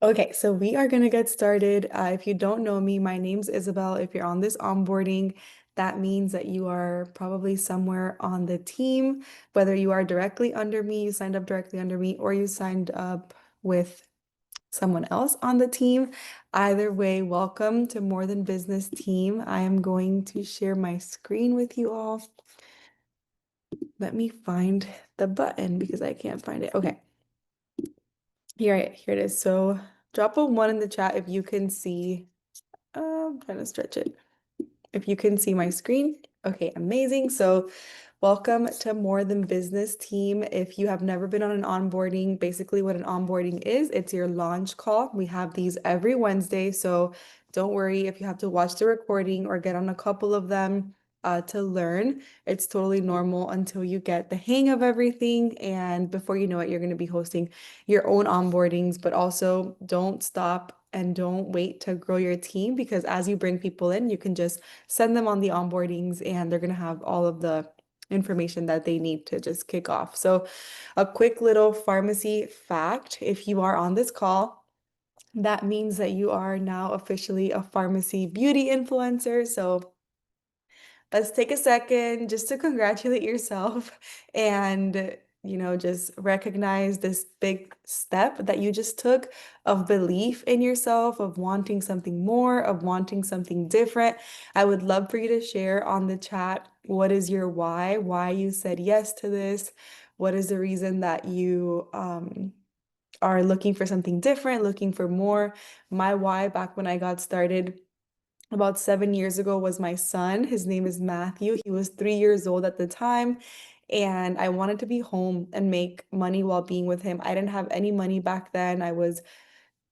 Okay, so we are going to get started. If you don't know me, my name's Isabel. If you're on this onboarding, that means that you are probably somewhere on the team, whether you are directly under me, you signed up directly under me, or you signed up with someone else on the team. Either way, welcome to More Than Business team. I am going to share my screen with you all. Let me find the button because I can't find it. Okay. Here it is. So drop a one in the chat if you can see. I'm trying to stretch it. If you can see my screen. Okay, amazing. So welcome to More Than Business team. If you have never been on an onboarding, basically what an onboarding is, it's your launch call. We have these every Wednesday. So don't worry if you have to watch the recording or get on a couple of them to learn. It's totally normal until you get the hang of everything. And before you know it, you're going to be hosting your own onboardings, but also don't stop and don't wait to grow your team because as you bring people in, you can just send them on the onboardings and they're going to have all of the information that they need to just kick off. So, a quick little Farmasi fact, if you are on this call, that means that you are now officially a Farmasi beauty influencer. So, let's take a second just to congratulate yourself and just recognize this big step that you just took of belief in yourself, of wanting something more, of wanting something different. I would love for you to share on the chat what is your why you said yes to this, what is the reason that you are looking for something different, looking for more. My why back when I got started about 7 years ago was my son. His name is Matthew. He was 3 years old at the time. And I wanted to be home and make money while being with him. I didn't have any money back then.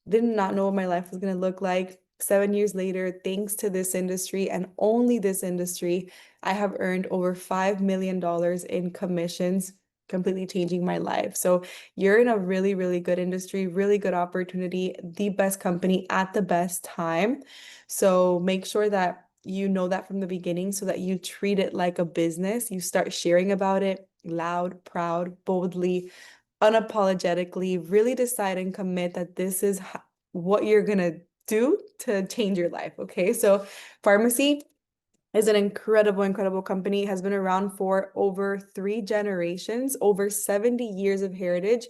Did not know what my life was going to look like. 7 years later, thanks to this industry and only this industry, I have earned over $5 million in commissions, completely changing my life. So you're in a really, really good industry, really good opportunity, the best company at the best time. So make sure that you know that from the beginning so that you treat it like a business. You start sharing about it loud, proud, boldly, unapologetically, really decide and commit that this is what you're gonna do to change your life. Okay, so Farmasi is an incredible, incredible company. It has been around for over 3 generations, over 70 years of heritage.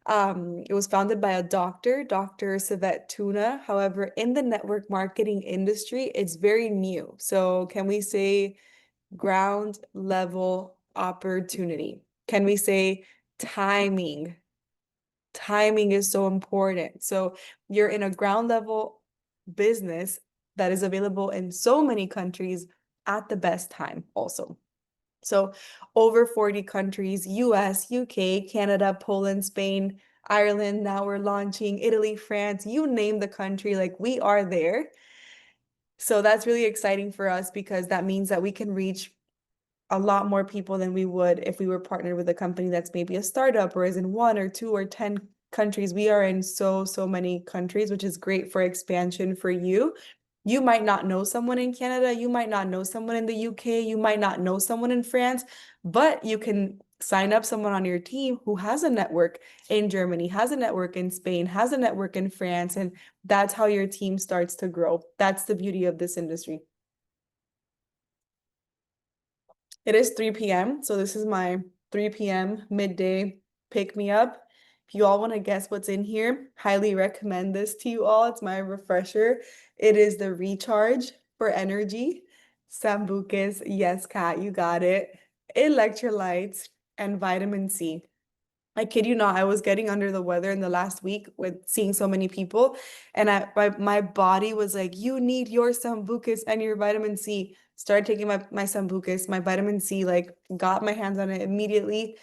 It was founded by a doctor, Dr. Savet Tuna. However, in the network marketing industry, it's very new. So can we say ground level opportunity? Can we say timing? Timing is so important. So you're in a ground level business that is available in so many countries at the best time also. So over 40 countries, US, UK, Canada, Poland, Spain, Ireland, now we're launching Italy, France, you name the country, like we are there. So that's really exciting for us because that means that we can reach a lot more people than we would if we were partnered with a company that's maybe a startup or is in one or two or 10 countries. We are in so many countries, which is great for expansion for you. You might not know someone in Canada, you might not know someone in the UK, you might not know someone in France, but you can sign up someone on your team who has a network in Germany, has a network in Spain, has a network in France, and that's how your team starts to grow. That's the beauty of this industry. It is 3 p.m. So this is my 3 p.m. midday pick me up. If you all want to guess what's in here, highly recommend this to you all. It's my refresher. It is the recharge for energy. Sambucas, yes, Kat, you got it. Electrolytes and vitamin C. I kid you not, I was getting under the weather in the last week with seeing so many people, and my body was like, "You need your sambucas and your vitamin C." Started taking my sambucas, my vitamin C, like got my hands on it immediately,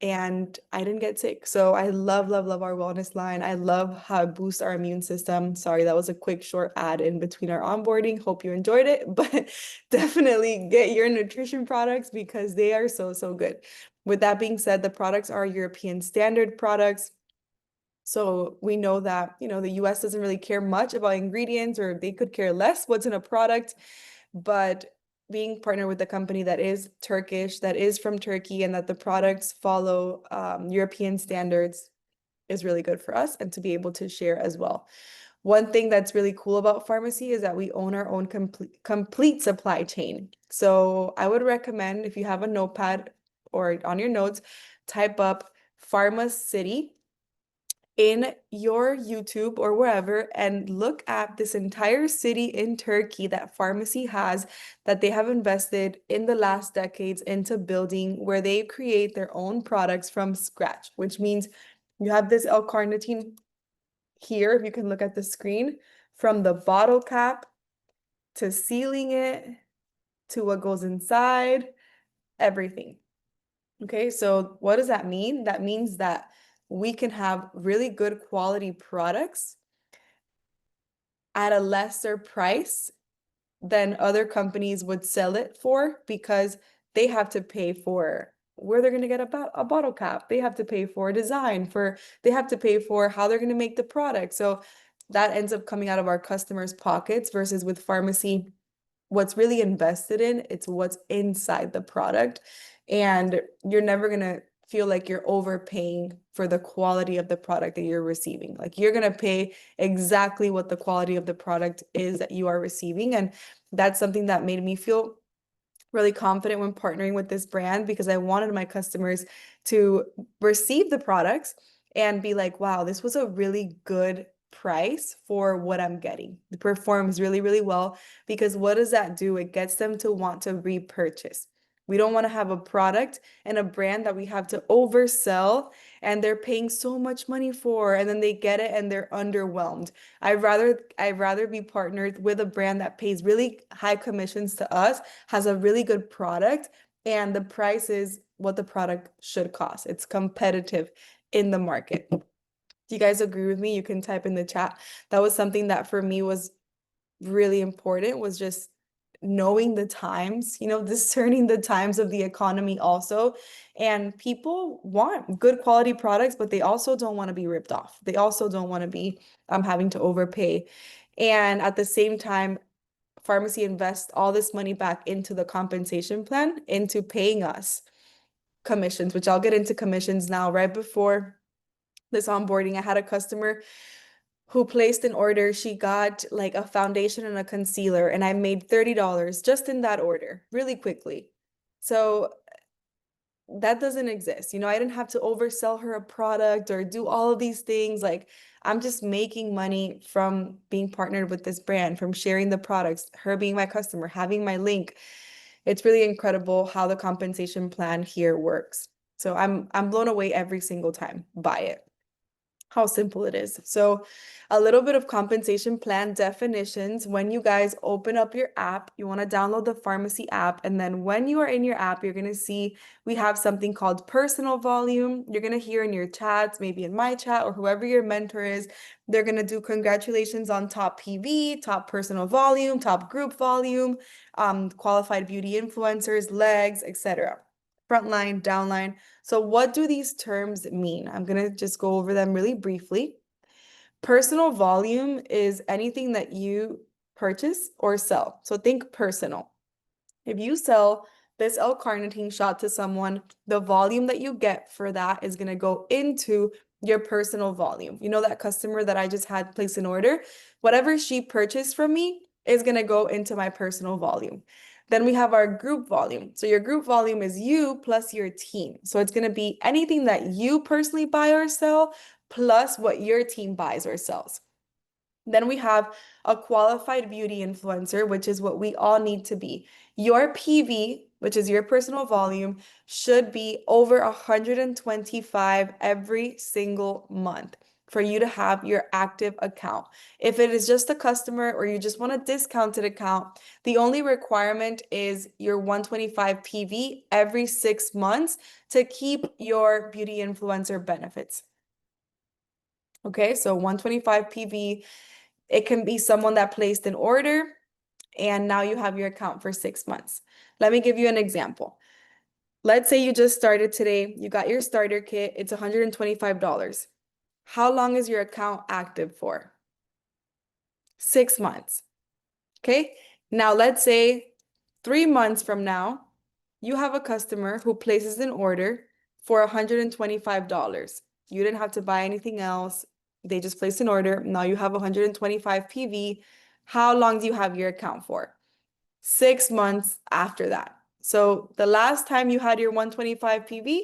and I didn't get sick. So I love, love, love our wellness line. I love how it boosts our immune system. Sorry, that was a quick short ad in between our onboarding. Hope you enjoyed it, but definitely get your nutrition products because they are so good. With that being said, the products are European standard products. So we know that, the US doesn't really care much about ingredients or they could care less what's in a product, but being partnered with a company that is Turkish, that is from Turkey, and that the products follow European standards is really good for us and to be able to share as well. One thing that's really cool about Farmasi is that we own our own complete supply chain. So I would recommend if you have a notepad or on your notes, type up Farmacity in your YouTube or wherever and look at this entire city in Turkey that Farmasi has that they have invested in the last decades into building where they create their own products from scratch, which means you have this L-carnitine here, if you can look at the screen, from the bottle cap to sealing it to what goes inside, everything. Okay, so what does that mean? That means that we can have really good quality products at a lesser price than other companies would sell it for because they have to pay for where they're going to get a bottle cap. They have to pay for design, they have to pay for how they're going to make the product. So that ends up coming out of our customers' pockets versus with Farmasi, what's really invested in, it's what's inside the product. And you're never going to feel like you're overpaying for the quality of the product that you're receiving. Like you're going to pay exactly what the quality of the product is that you are receiving. And that's something that made me feel really confident when partnering with this brand because I wanted my customers to receive the products and be like, wow, this was a really good price for what I'm getting. It performs really, really well because what does that do? It gets them to want to repurchase. We don't want to have a product and a brand that we have to oversell and they're paying so much money for, and then they get it and they're underwhelmed. I'd rather be partnered with a brand that pays really high commissions to us, has a really good product, and the price is what the product should cost. It's competitive in the market. Do you guys agree with me? You can type in the chat. That was something that for me was really important, was just knowing the times, discerning the times of the economy also. And people want good quality products, but they also don't want to be ripped off. They also don't want to be having to overpay. And at the same time, Farmasi invests all this money back into the compensation plan, into paying us commissions, which I'll get into commissions now. Right before this onboarding, I had a customer who placed an order. She got like a foundation and a concealer, and I made $30 just in that order really quickly. So that doesn't exist. I didn't have to oversell her a product or do all of these things. Like I'm just making money from being partnered with this brand, from sharing the products, her being my customer, having my link. It's really incredible how the compensation plan here works. So I'm blown away every single time by it, how simple it is. So a little bit of compensation plan definitions. When you guys open up your app, you want to download the Farmasi app. And then when you are in your app, you're going to see we have something called personal volume. You're going to hear in your chats, maybe in my chat or whoever your mentor is, they're going to do congratulations on top PV, top personal volume, top group volume, qualified beauty influencers, legs, etc. Frontline, downline. So what do these terms mean? I'm going to just go over them really briefly. Personal volume is anything that you purchase or sell. So think personal. If you sell this L-carnitine shot to someone, the volume that you get for that is going to go into your personal volume. That customer that I just had place an order, whatever she purchased from me is going to go into my personal volume. Then we have our group volume. So your group volume is you plus your team. So it's going to be anything that you personally buy or sell plus what your team buys or sells. Then we have a qualified beauty influencer, which is what we all need to be. Your PV, which is your personal volume, should be over 125 every single month for you to have your active account. If it is just a customer or you just want a discounted account, the only requirement is your 125 PV every 6 months to keep your beauty influencer benefits. Okay, so 125 PV. It can be someone that placed an order and now you have your account for 6 months. Let me give you an example. Let's say you just started today, you got your starter kit, it's $125. How long is your account active for? 6 months. Okay, now let's say 3 months from now, you have a customer who places an order for $125. You didn't have to buy anything else. They just placed an order. Now you have 125 PV. How long do you have your account for? 6 months after that. So the last time you had your 125 PV,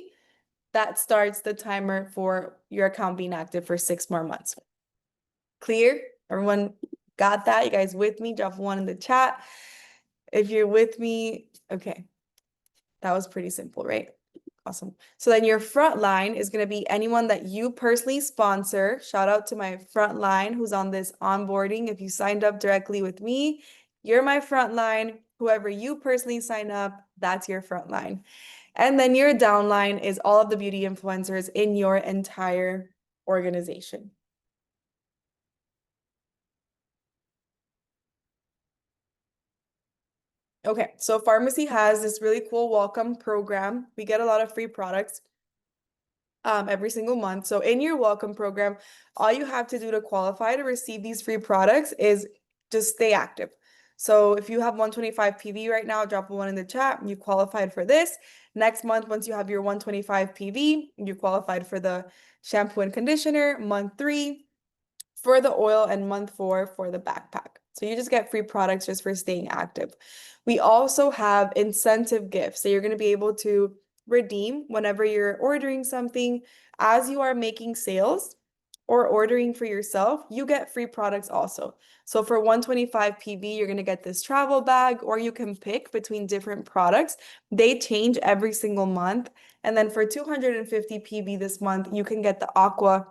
that starts the timer for your account being active for 6 more months. Clear? Everyone got that? You guys with me? Drop one in the chat. If you're with me, okay. That was pretty simple, right? Awesome. So then your front line is going to be anyone that you personally sponsor. Shout out to my front line who's on this onboarding. If you signed up directly with me, you're my front line. Whoever you personally sign up, that's your front line. And then your downline is all of the beauty influencers in your entire organization. Okay, so Farmasi has this really cool welcome program. We get a lot of free products every single month. So in your welcome program, all you have to do to qualify to receive these free products is just stay active. So if you have 125 PV right now, drop a one in the chat. You qualified for this. Next month, once you have your 125 PV, you qualified for the shampoo and conditioner. Month 3 for the oil, and month 4 for the backpack. So you just get free products just for staying active. We also have incentive gifts. So you're going to be able to redeem whenever you're ordering something. As you are making sales or ordering for yourself, you get free products also. So for 125 PV, you're going to get this travel bag, or you can pick between different products. They change every single month. And then for 250 PV this month, you can get the aqua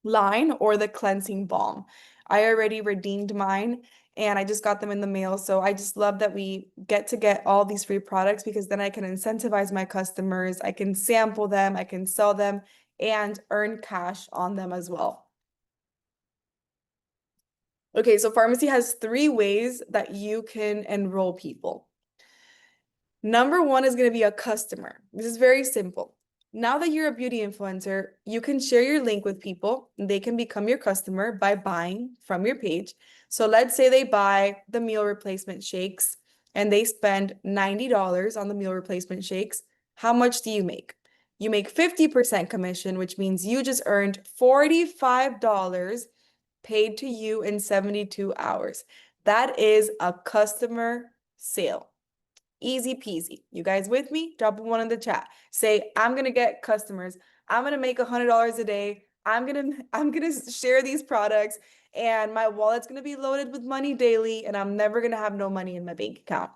line or the cleansing balm. I already redeemed mine and I just got them in the mail. So I just love that we get all these free products, because then I can incentivize my customers. I can sample them, I can sell them, and earn cash on them as well. Okay, so Farmasi has 3 ways that you can enroll people. Number 1 is going to be a customer. This is very simple. Now that you're a beauty influencer, you can share your link with people. They can become your customer by buying from your page. So let's say they buy the meal replacement shakes and they spend $90 on the meal replacement shakes. How much do you make? You make 50% commission, which means you just earned $45 paid to you in 72 hours. That is a customer sale. Easy peasy. You guys with me? Drop one in the chat. Say, I'm gonna get customers. I'm gonna make $100 a day. I'm gonna share these products, and my wallet's gonna be loaded with money daily, and I'm never gonna have no money in my bank account.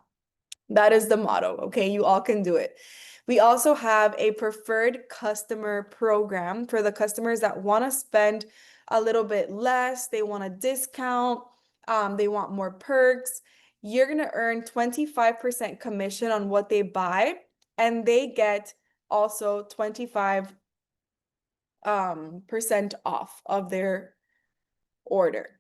That is the motto, okay? You all can do it. We also have a preferred customer program for the customers that want to spend a little bit less. They want a discount. They want more perks. You're going to earn 25% commission on what they buy, and they get also 25% percent off of their order.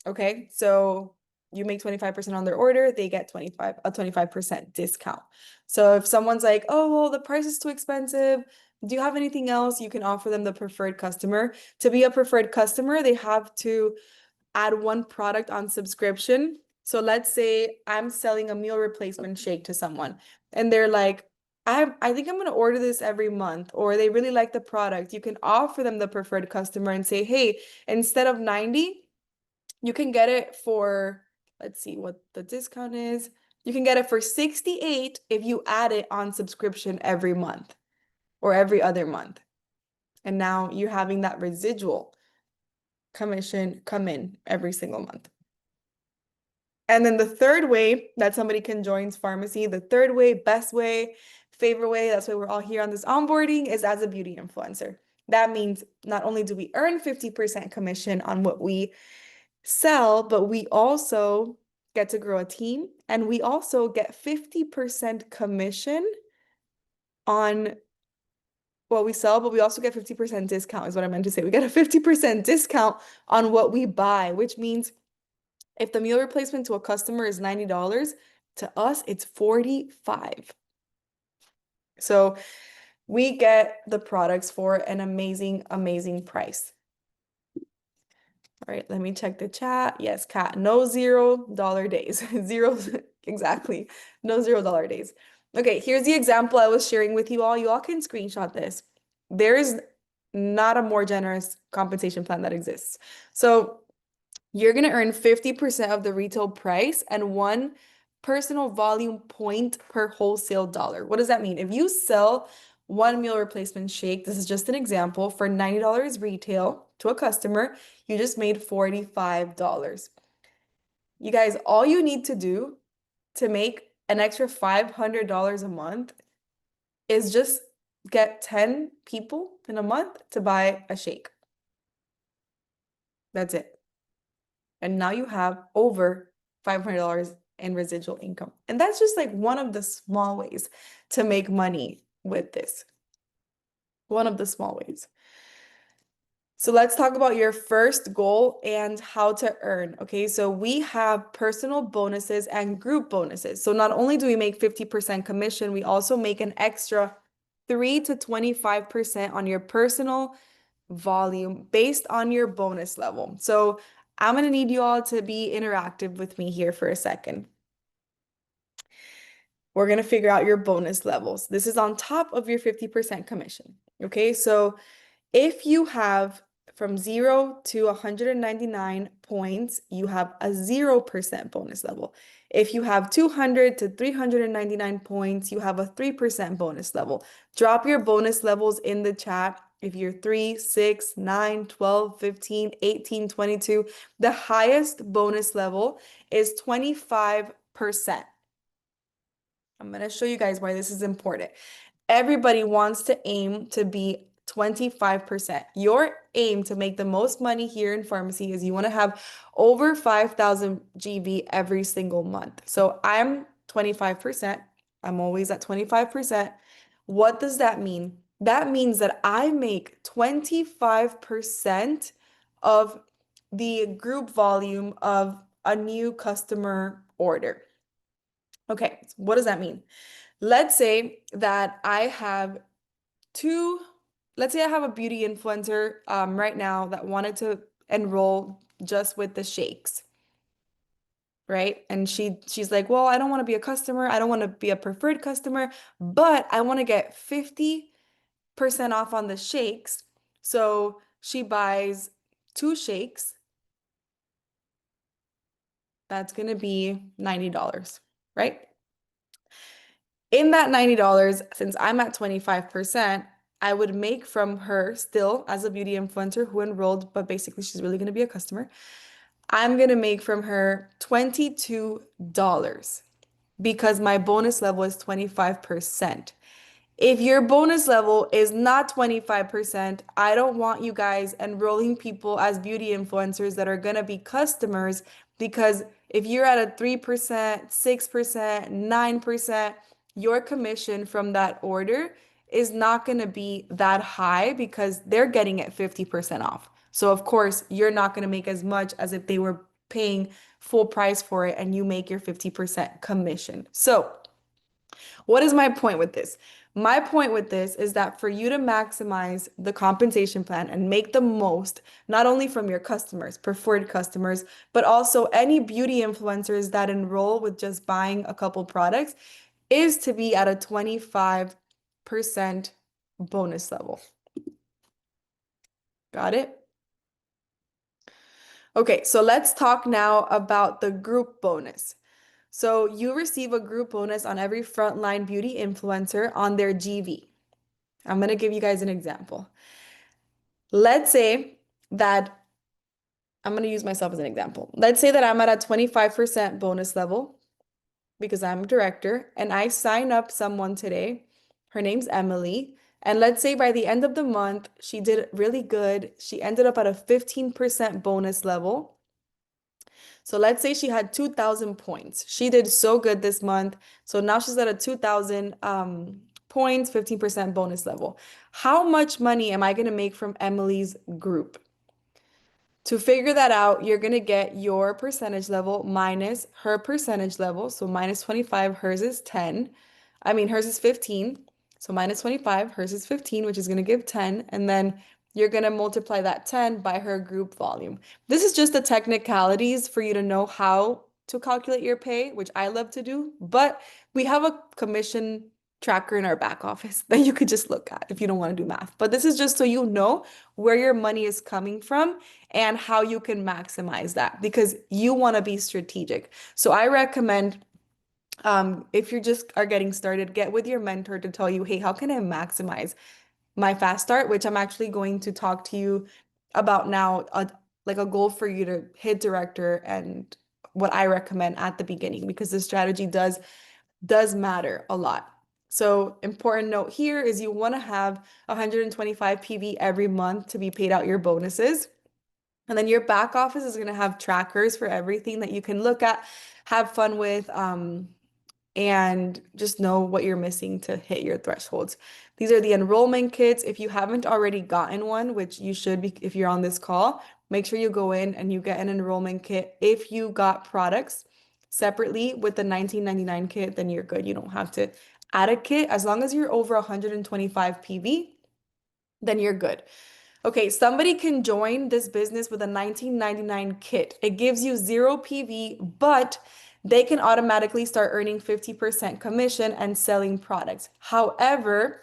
Okay, so you make 25% on their order, they get a 25% discount. So if someone's like, oh, well, the price is too expensive, do you have anything else? You can offer them the preferred customer. To be a preferred customer, they have to add 1 product on subscription. So let's say I'm selling a meal replacement shake to someone and they're like, I think I'm going to order this every month, or they really like the product. You can offer them the preferred customer and say, hey, instead of 90, you can get it for, let's see what the discount is. You can get it for 68 if you add it on subscription every month or every other month. And now you're having that residual commission come in every single month. And then the third way that somebody can join Farmasi, the third way, best way, favorite way, that's why we're all here on this onboarding, is as a beauty influencer. That means not only do we earn 50% commission on what we sell, but we also get to grow a team, and we also get 50% commission on what we sell, but we also get 50% discount is what I meant to say. We get a 50% discount on what we buy, which means if the meal replacement to a customer is $90, to us, it's $45. So we get the products for an amazing, amazing price. All right, let me check the chat. Yes, Kat, no $0 days. Zero, exactly. No $0 days. Okay, here's the example I was sharing with you all. You all can screenshot this. There is not a more generous compensation plan that exists. So you're going to earn 50% of the retail price and one personal volume point per wholesale dollar. What does that mean? If you sell one meal replacement shake, this is just an example, for $90 retail to a customer, you just made $45. You guys, all you need to do to make an extra $500 a month is just get 10 people in a month to buy a shake. That's it. And now you have over $500 in residual income. And that's just like one of the small ways to make money with this. One of the small ways. So let's talk about your first goal and how to earn. Okay, so we have personal bonuses and group bonuses. So not only do we make 50% commission, we also make an extra 3 to 25% on your personal volume based on your bonus level. So I'm going to need you all to be interactive with me here for a second. We're going to figure out your bonus levels. This is on top of your 50% commission. Okay, so if you have from 0 to 199 points, you have a 0% bonus level. If you have 200 to 399 points, you have a 3% bonus level. Drop your bonus levels in the chat. If you're 3, 6, 9, 12, 15, 18, 22, the highest bonus level is 25%. I'm going to show you guys why this is important. Everybody wants to aim to be 25%. Your aim to make the most money here in Farmasi is you want to have over 5,000 GV every single month. So I'm 25%. I'm always at 25%. What does that mean? That means that I make 25% of the group volume of a new customer order. Okay, so what does that mean? Let's say that I have let's say I have a beauty influencer right now that wanted to enroll just with the shakes, right? And she's like, well, I don't want to be a customer. I don't want to be a preferred customer, but I want to get 50% off on the shakes. So she buys 2 shakes. That's going to be $90, right? In that $90, since I'm at 25%, I would make from her still as a beauty influencer who enrolled, but basically she's really going to be a customer. I'm going to make from her $22 because my bonus level is 25%. If your bonus level is not 25%, I don't want you guys enrolling people as beauty influencers that are going to be customers, because if you're at a 3%, 6%, 9%, your commission from that order is not going to be that high because they're getting it 50% off. So of course, you're not going to make as much as if they were paying full price for it and you make your 50% commission. So what is my point with this? My point with this is that for you to maximize the compensation plan and make the most, not only from your customers, preferred customers, but also any beauty influencers that enroll with just buying a couple products, is to be at a 25% bonus level. Got it? Okay, so let's talk now about the group bonus. So you receive a group bonus on every frontline beauty influencer on their GV. I'm going to give you guys an example. Let's say that I'm going to use myself as an example. Let's say that I'm at a 25% bonus level because I'm a director and I sign up someone today. Her name's Emily. And let's say by the end of the month, she did really good. She ended up at a 15% bonus level. So let's say she had 2,000 points. She did so good this month. So now she's at a 2,000 points, 15% bonus level. How much money am I going to make from Emily's group? To figure that out, you're going to get your percentage level minus her percentage level. So minus 25, hers is 10. I mean, hers is 15. So minus 25, hers is 15, which is going to give 10. And then you're going to multiply that 10 by her group volume. This is just the technicalities for you to know how to calculate your pay, which I love to do. But we have a commission tracker in our back office that you could just look at if you don't want to do math. But this is just so you know where your money is coming from and how you can maximize that because you want to be strategic. So I recommend if you just are getting started, get with your mentor to tell you, hey, how can I maximize my fast start, which I'm actually going to talk to you about now, like a goal for you to hit director and what I recommend at the beginning because the strategy does matter a lot. So important note here is you want to have 125 PV every month to be paid out your bonuses. And then your back office is going to have trackers for everything that you can look at, have fun with, and just know what you're missing to hit your thresholds. These are the enrollment kits. If you haven't already gotten one, which you should be if you're on this call, make sure you go in and you get an enrollment kit. If you got products separately with the 19.99 kit, then you're good. You don't have to add a kit. As long as you're over 125 PV, then you're good. Okay, somebody can join this business with a 19.99 kit. It gives you 0 PV, but they can automatically start earning 50% commission and selling products. However,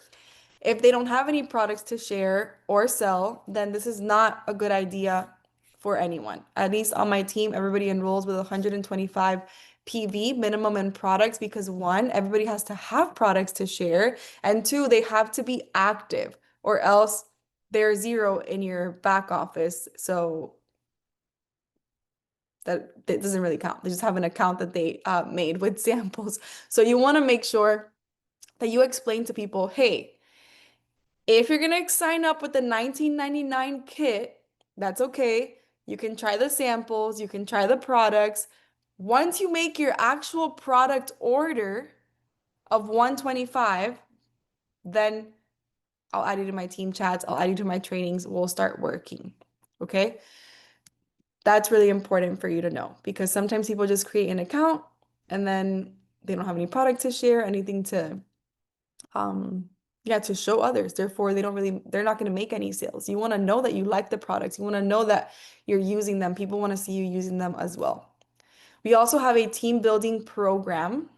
if they don't have any products to share or sell, then this is not a good idea for anyone. At least on my team, everybody enrolls with 125 PV minimum in products because one, everybody has to have products to share, and two, they have to be active or else they're 0 in your back office. So that doesn't really count. They just have an account that they made with samples. So you want to make sure that you explain to people, hey, if you're gonna sign up with the 19.99 kit, that's okay. You can try the samples, you can try the products. Once you make your actual product order of 125, then I'll add you to my team chats, I'll add you to my trainings, we'll start working. Okay? That's really important for you to know because sometimes people just create an account and then they don't have any product to share, anything to yeah, to show others. Therefore, they're not going to make any sales. You want to know that you like the products. You want to know that you're using them. People want to see you using them as well. We also have a team building program,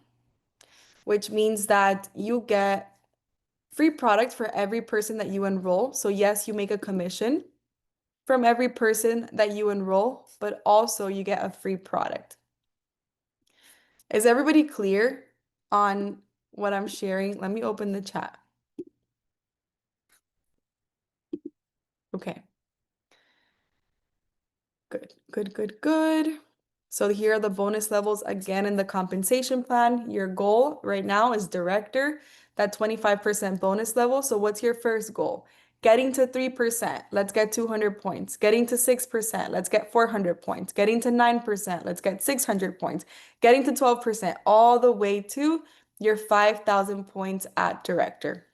which means that you get free product for every person that you enroll. So yes, you make a commission from every person that you enroll, but also you get a free product. Is everybody clear on what I'm sharing? Let me open the chat. Okay. Good, good, good, good. So here are the bonus levels again in the compensation plan. Your goal right now is director, that 25% bonus level. So what's your first goal? Getting to 3%, let's get 200 points. Getting to 6%, let's get 400 points. Getting to 9%, let's get 600 points. Getting to 12%, all the way to your 5,000 points at director.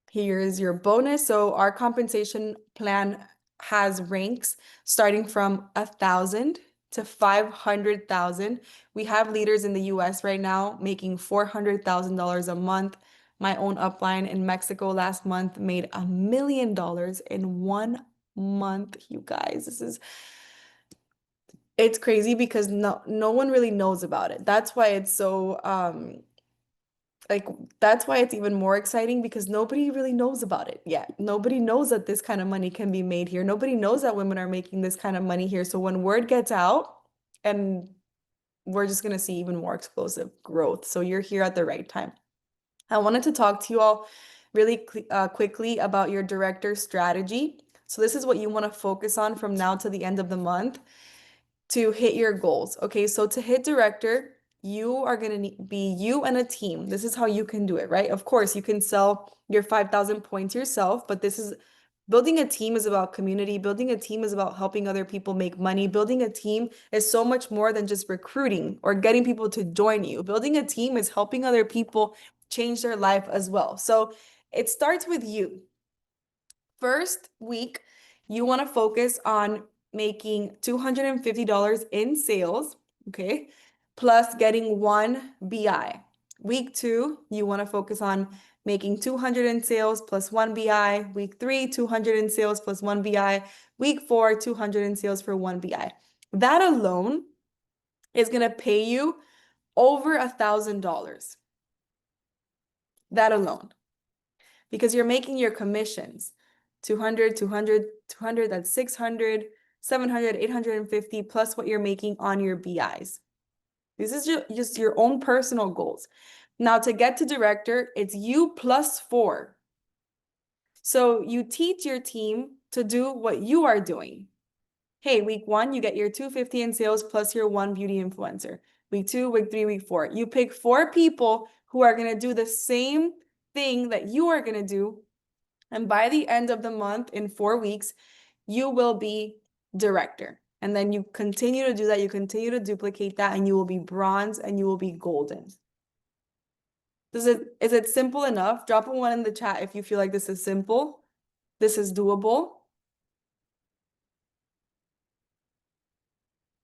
Here is your bonus. So our compensation plan has ranks starting from 1,000 to 500,000. We have leaders in the US right now making $400,000 a month. My own upline in Mexico last month made $1 million in 1 month. You guys, it's crazy because no one really knows about it. That's why it's so like that's why it's even more exciting because nobody really knows about it yet. Nobody knows that this kind of money can be made here. Nobody knows that women are making this kind of money here. So when word gets out, and we're just going to see even more explosive growth. So you're here at the right time. I wanted to talk to you all really quickly about your director strategy. So this is what you want to focus on from now to the end of the month to hit your goals. Okay, so to hit director, you are going to be you and a team. This is how you can do it, right? Of course, you can sell your 5,000 points yourself, but this is building a team is about community. Building a team is about helping other people make money. Building a team is so much more than just recruiting or getting people to join you. Building a team is helping other people change their life as well. So it starts with you. First week, you want to focus on making $250 in sales, okay, plus getting 1 BI. Week 2, you want to focus on making 200 in sales plus 1 BI. Week 3, 200 in sales plus 1 BI. Week 4, 200 in sales for 1 BI. That alone is going to pay you over $1,000. that alone. Because you're making your commissions 200, 200, 200, that's 600, 700, 850 plus what you're making on your BIs. This is just your own personal goals. Now to get to director, it's you plus 4. So you teach your team to do what you are doing. Hey, week 1, you get your 250 in sales plus your 1 beauty influencer. Week 2, week 3, week 4. You pick 4 people who are going to do the same thing that you are going to do. And by the end of the month, in 4 weeks, you will be director. And then you continue to do that. You continue to duplicate that, and you will be bronze and you will be golden. Is it simple enough? Drop a 1 in the chat if you feel like this is simple. This is doable.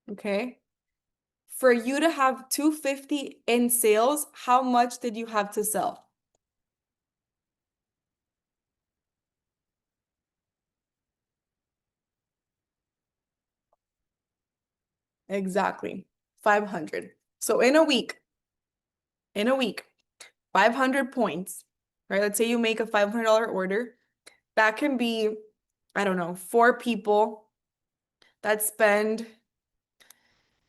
Okay. For you to have 250 in sales, how much did you have to sell? Exactly. 500. So in a week, 500 points, right? Let's say you make a $500 order. That can be, I don't know, 4 people that spend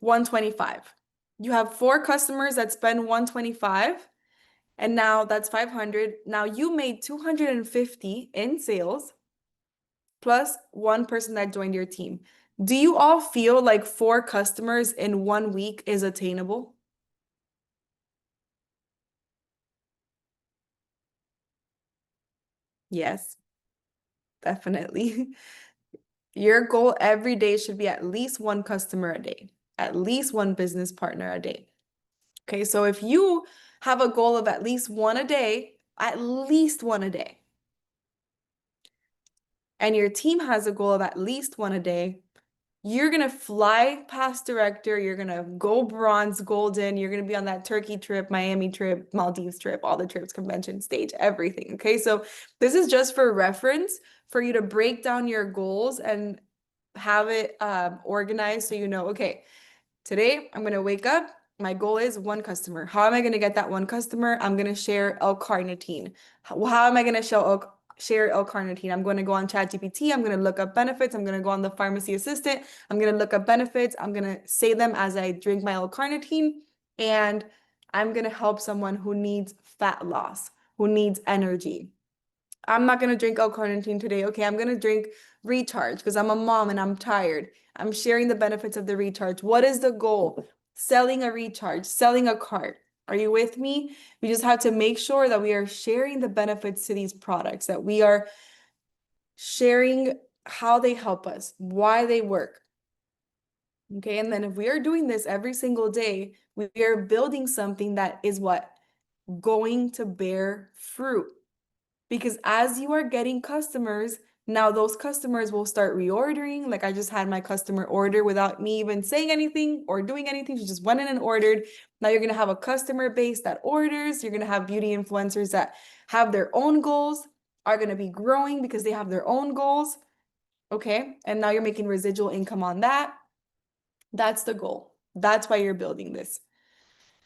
125. You have 4 customers that spend 125, and now that's 500. Now you made 250 in sales plus 1 person that joined your team. Do you all feel like 4 customers in 1 week is attainable? Yes, definitely. Your goal every day should be at least 1 customer a day, at least 1 business partner a day. Okay, so if you have a goal of at least 1 a day, at least 1 a day, and your team has a goal of at least 1 a day, you're going to fly past director, you're going to go bronze, golden, you're going to be on that Turkey trip, Miami trip, Maldives trip, all the trips, convention stage, everything. Okay, so this is just for reference for you to break down your goals and have it organized so you know, okay, today I'm going to wake up. My goal is 1 customer. How am I going to get that 1 customer? I'm going to share L-carnitine. How am I going to share L-carnitine? I'm going to go on ChatGPT. I'm going to look up benefits. I'm going to go on the pharmacy assistant. I'm going to look up benefits. I'm going to say them as I drink my L-carnitine. And I'm going to help someone who needs fat loss, who needs energy. I'm not going to drink L-carnitine today. Okay, I'm going to drink recharge because I'm a mom and I'm tired. I'm sharing the benefits of the recharge. What is the goal? Selling a recharge, selling a cart. Are you with me? We just have to make sure that we are sharing the benefits to these products, that we are sharing how they help us, why they work. Okay, and then if we are doing this every single day, we are building something that is what? Going to bear fruit. Because as you are getting customers, now those customers will start reordering. Like I just had my customer order without me even saying anything or doing anything. She just went in and ordered. Now you're going to have a customer base that orders. You're going to have beauty influencers that have their own goals, are going to be growing because they have their own goals. Okay. And now you're making residual income on that. That's the goal. That's why you're building this.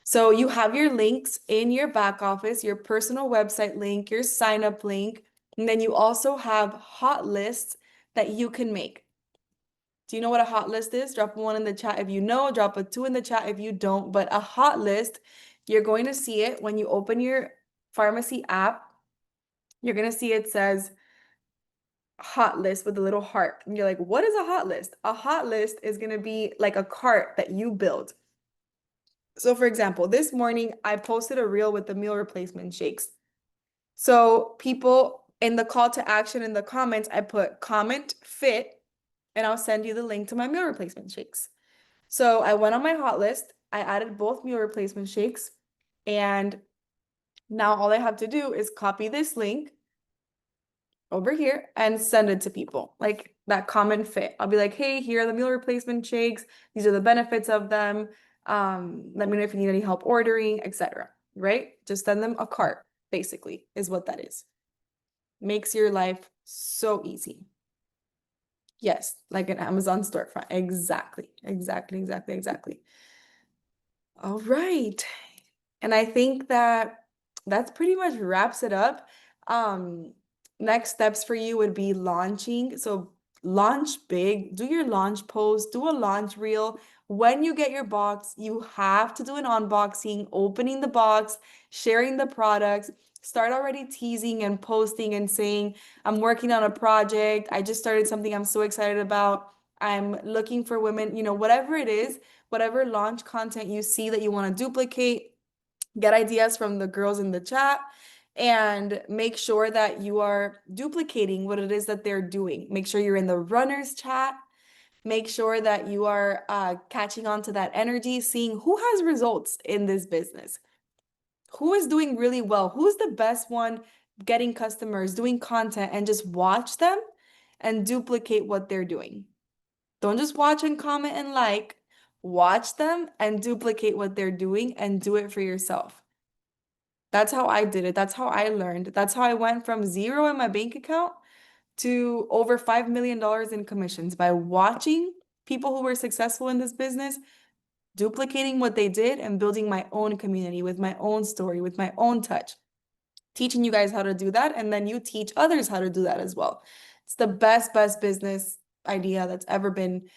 So you have your links in your back office, your personal website link, your sign up link, and then you also have hot lists that you can make. Do you know what a hot list is? Drop a 1 in the chat if you know, drop a 2 in the chat if you don't. But a hot list, you're going to see it when you open your Farmasi app. You're going to see it says hot list with a little heart. And you're like, what is a hot list? A hot list is going to be like a cart that you build. So for example, this morning I posted a reel with the meal replacement shakes. So people in the call to action in the comments, I put comment fit and I'll send you the link to my meal replacement shakes. So I went on my hot list. I added both meal replacement shakes. And now all I have to do is copy this link over here and send it to people, like that comment fit. I'll be like, hey, here are the meal replacement shakes. These are the benefits of them. Let me know if you need any help ordering, etc. Right? Just send them a cart, basically, is what that is. Makes your life so easy. Yes, like an Amazon storefront. Exactly. All right. And I think that That's pretty much wraps it up. Um, Next steps for you would be launching. So launch big, do your launch post, do a launch reel. When you get your box, you have to do an unboxing, opening the box, sharing the products. Start already teasing and posting and saying, I'm working on a project. I just started something I'm so excited about. I'm looking for women, whatever it is, whatever launch content you see that you want to duplicate, get ideas from the girls in the chat, and make sure that you are duplicating what it is that they're doing. Make sure you're in the runners chat. Make sure that you are catching on to that energy, seeing who has results in this business, who is doing really well, who's the best one getting customers, doing content, and just watch them and duplicate what they're doing. Don't just watch and comment and like, watch them and duplicate what they're doing and do it for yourself. That's how I did it. That's how I learned. That's how I went from zero in my bank account to over $5 million in commissions by watching people who were successful in this business, duplicating what they did, and building my own community with my own story, with my own touch, teaching you guys how to do that. And then you teach others how to do that as well. It's the best business idea that's ever been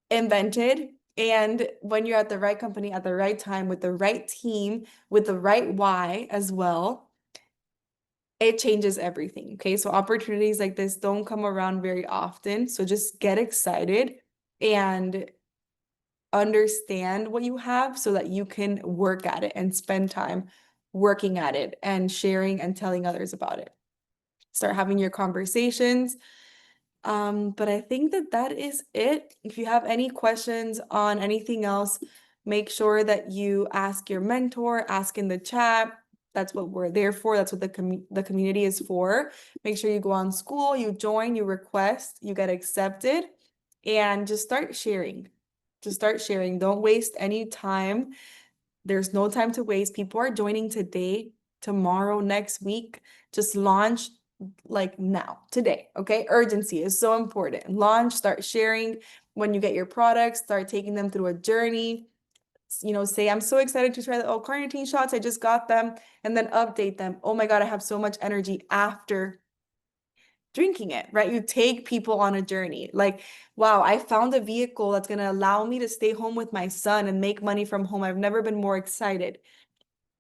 invented. And when you're at the right company at the right time with the right team, with the right why as well, it changes everything. Okay. So opportunities like this don't come around very often. So just get excited and understand what you have so that you can work at it and spend time working at it and sharing and telling others about it. Start having your conversations. But I think that that is it. If you have any questions on anything else, make sure that you ask your mentor, ask in the chat. That's what we're there for. That's what the community is for. Make sure you go on school, you join, you request, you get accepted, and just start sharing. Just start sharing. Don't waste any time. There's no time to waste. People are joining today, tomorrow, next week. Just launch like now, today, okay? Urgency is so important. Launch, start sharing when you get your products, start taking them through a journey. Say, I'm so excited to try the L-carnitine shots. I just got them, and then update them. Oh my God, I have so much energy after drinking it, right? You take people on a journey. Like, wow, I found a vehicle that's going to allow me to stay home with my son and make money from home. I've never been more excited.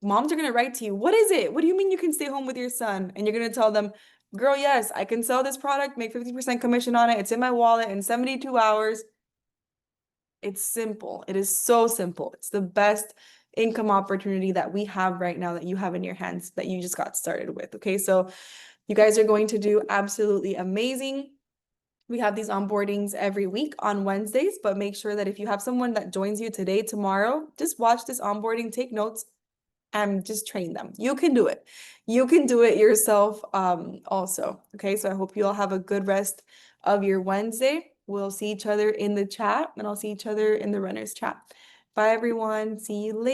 Moms are going to write to you. What is it? What do you mean you can stay home with your son? And you're going to tell them, girl, yes, I can sell this product, make 50% commission on it. It's in my wallet in 72 hours. It's simple. It is so simple. It's the best income opportunity that we have right now that you have in your hands that you just got started with. Okay. So you guys are going to do absolutely amazing. We have these onboardings every week on Wednesdays, but make sure that if you have someone that joins you today, tomorrow, just watch this onboarding, take notes, and just train them. You can do it. You can do it yourself also. Okay, so I hope you all have a good rest of your Wednesday. We'll see each other in the chat, and I'll see each other in the runners chat. Bye, everyone. See you later.